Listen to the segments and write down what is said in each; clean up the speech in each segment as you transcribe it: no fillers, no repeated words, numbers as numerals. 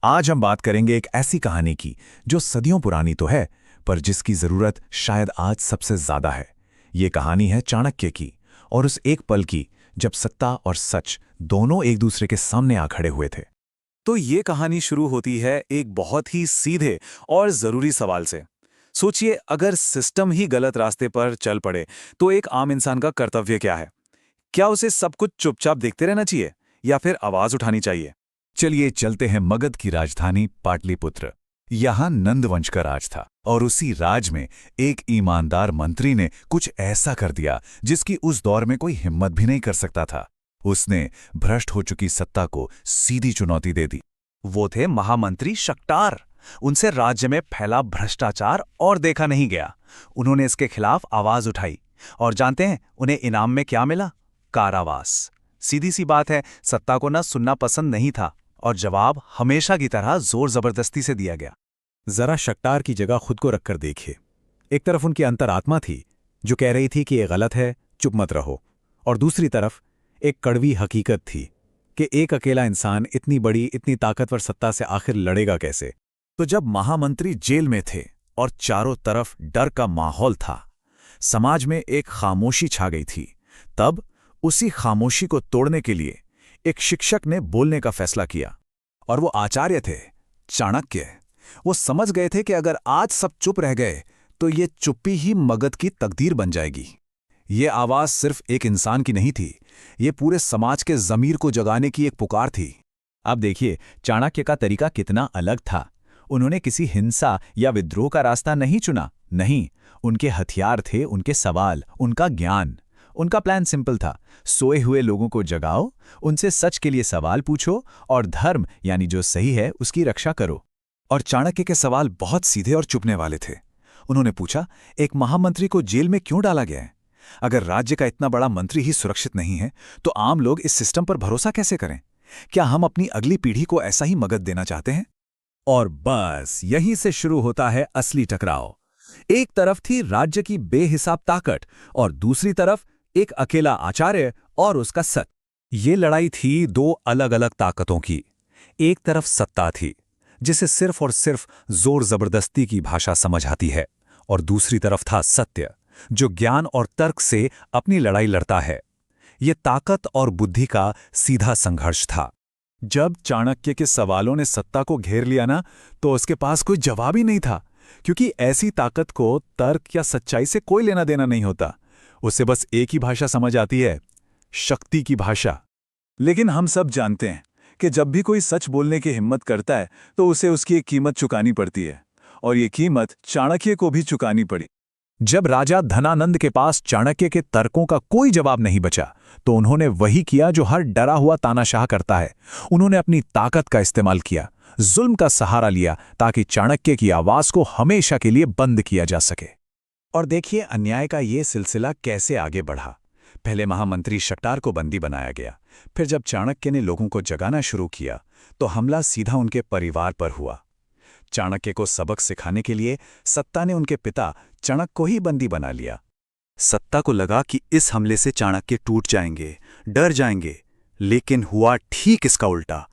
आज हम बात करेंगे एक ऐसी कहानी की जो सदियों पुरानी तो है, पर जिसकी जरूरत शायद आज सबसे ज्यादा है। ये कहानी है चाणक्य की, और उस एक पल की जब सत्ता और सच दोनों एक दूसरे के सामने आ खड़े हुए थे। तो ये कहानी शुरू होती है एक बहुत ही सीधे और जरूरी सवाल से। सोचिए, अगर सिस्टम ही गलत रास्ते पर चल पड़े तो एक आम इंसान का कर्तव्य क्या है? क्या उसे सब कुछ चुपचाप देखते रहना चाहिए या फिर आवाज उठानी चाहिए? चलिए चलते हैं मगध की राजधानी पाटलिपुत्र। यहाँ नंदवंश का राज था, और उसी राज में एक ईमानदार मंत्री ने कुछ ऐसा कर दिया जिसकी उस दौर में कोई हिम्मत भी नहीं कर सकता था। उसने भ्रष्ट हो चुकी सत्ता को सीधी चुनौती दे दी। वो थे महामंत्री शक्टार। उनसे राज्य में फैला भ्रष्टाचार और देखा नहीं गया। उन्होंने इसके खिलाफ आवाज उठाई, और जानते हैं उन्हें इनाम में क्या मिला? कारावास। सीधी सी बात है, सत्ता को ना सुनना पसंद नहीं था, और जवाब हमेशा की तरह जोर जबरदस्ती से दिया गया। जरा शक्टार की जगह खुद को रखकर देखिए। एक तरफ उनकी अंतरात्मा थी जो कह रही थी कि ये गलत है, चुप मत रहो, और दूसरी तरफ एक कड़वी हकीकत थी कि एक अकेला इंसान इतनी बड़ी, इतनी ताकतवर सत्ता से आखिर लड़ेगा कैसे। तो जब महामंत्री जेल में थे और चारों तरफ डर का माहौल था, समाज में एक खामोशी छा गई थी, तब उसी खामोशी को तोड़ने के लिए एक शिक्षक ने बोलने का फैसला किया। और वो आचार्य थे, चाणक्य। वो समझ गए थे कि अगर आज सब चुप रह गए तो ये चुप्पी ही मगध की तकदीर बन जाएगी। ये आवाज सिर्फ एक इंसान की नहीं थी, ये पूरे समाज के ज़मीर को जगाने की एक पुकार थी। अब देखिए चाणक्य का तरीका कितना अलग था। उन्होंने किसी हिंसा या विद्रोह का रास्ता नहीं चुना। नहीं, उनके हथियार थे उनके सवाल, उनका ज्ञान। उनका प्लान सिंपल था, सोए हुए लोगों को जगाओ, उनसे सच के लिए सवाल पूछो, और धर्म यानी जो सही है उसकी रक्षा करो। और चाणक्य के सवाल बहुत सीधे और चुभने वाले थे। उन्होंने पूछा, एक महामंत्री को जेल में क्यों डाला गया है? अगर राज्य का इतना बड़ा मंत्री ही सुरक्षित नहीं है, तो आम लोग इस सिस्टम पर भरोसा कैसे करें? क्या हम अपनी अगली पीढ़ी को ऐसा ही मगध देना चाहते हैं? और बस यहीं से शुरू होता है असली टकराव। एक तरफ थी राज्य की बेहिसाब ताकत, और दूसरी तरफ एक अकेला आचार्य और उसका सच। ये लड़ाई थी दो अलग अलग ताकतों की। एक तरफ सत्ता थी जिसे सिर्फ और सिर्फ जोर जबरदस्ती की भाषा समझ आती है, और दूसरी तरफ था सत्य जो ज्ञान और तर्क से अपनी लड़ाई लड़ता है। ये ताकत और बुद्धि का सीधा संघर्ष था। जब चाणक्य के सवालों ने सत्ता को घेर लिया ना, तो उसके पास कोई जवाब ही नहीं था, क्योंकि ऐसी ताकत को तर्क या सच्चाई से कोई लेना देना नहीं होता। उसे बस एक ही भाषा समझ आती है, शक्ति की भाषा। लेकिन हम सब जानते हैं कि जब भी कोई सच बोलने की हिम्मत करता है तो उसे उसकी एक कीमत चुकानी पड़ती है, और ये कीमत चाणक्य को भी चुकानी पड़ी। जब राजा धनानंद के पास चाणक्य के तर्कों का कोई जवाब नहीं बचा, तो उन्होंने वही किया जो हर डरा हुआ तानाशाह करता है। उन्होंने अपनी ताकत का इस्तेमाल किया, जुल्म का सहारा लिया, ताकि चाणक्य की आवाज को हमेशा के लिए बंद किया जा सके। और देखिए अन्याय का ये सिलसिला कैसे आगे बढ़ा। पहले महामंत्री शक्टार को बंदी बनाया गया, फिर जब चाणक्य ने लोगों को जगाना शुरू किया तो हमला सीधा उनके परिवार पर हुआ। चाणक्य को सबक सिखाने के लिए सत्ता ने उनके पिता चाणक्य को ही बंदी बना लिया। सत्ता को लगा कि इस हमले से चाणक्य टूट जाएंगे, डर जाएंगे, लेकिन हुआ ठीक इसका उल्टा।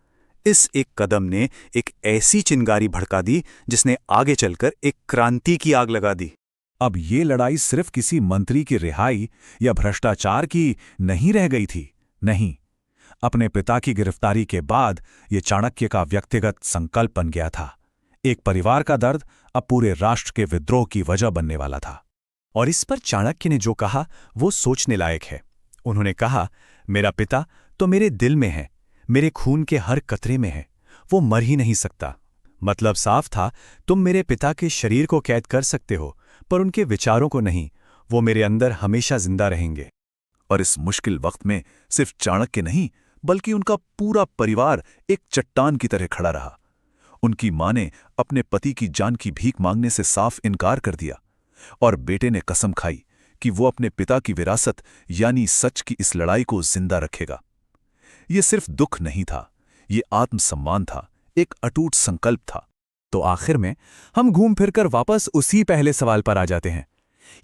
इस एक कदम ने एक ऐसी चिंगारी भड़का दी जिसने आगे चलकर एक क्रांति की आग लगा दी। अब ये लड़ाई सिर्फ किसी मंत्री की रिहाई या भ्रष्टाचार की नहीं रह गई थी। नहीं, अपने पिता की गिरफ्तारी के बाद ये चाणक्य का व्यक्तिगत संकल्प बन गया था। एक परिवार का दर्द अब पूरे राष्ट्र के विद्रोह की वजह बनने वाला था। और इस पर चाणक्य ने जो कहा वो सोचने लायक है। उन्होंने कहा, मेरा पिता तो मेरे दिल में है, मेरे खून के हर कतरे में है, वो मर ही नहीं सकता। मतलब साफ था, तुम मेरे पिता के शरीर को कैद कर सकते हो, पर उनके विचारों को नहीं। वो मेरे अंदर हमेशा जिंदा रहेंगे। और इस मुश्किल वक्त में सिर्फ चाणक्य नहीं, बल्कि उनका पूरा परिवार एक चट्टान की तरह खड़ा रहा। उनकी मां ने अपने पति की जान की भीख मांगने से साफ इनकार कर दिया, और बेटे ने कसम खाई कि वो अपने पिता की विरासत यानी सच की इस लड़ाई को जिंदा रखेगा। ये सिर्फ दुख नहीं था, ये आत्मसम्मान था, एक अटूट संकल्प था। तो आखिर में हम घूम फिरकर वापस उसी पहले सवाल पर आ जाते हैं।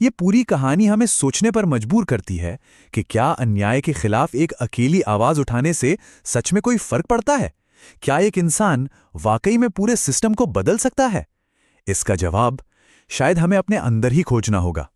ये पूरी कहानी हमें सोचने पर मजबूर करती है कि क्या अन्याय के खिलाफ एक अकेली आवाज उठाने से सच में कोई फर्क पड़ता है, क्या एक इंसान वाकई में पूरे सिस्टम को बदल सकता है? इसका जवाब शायद हमें अपने अंदर ही खोजना होगा।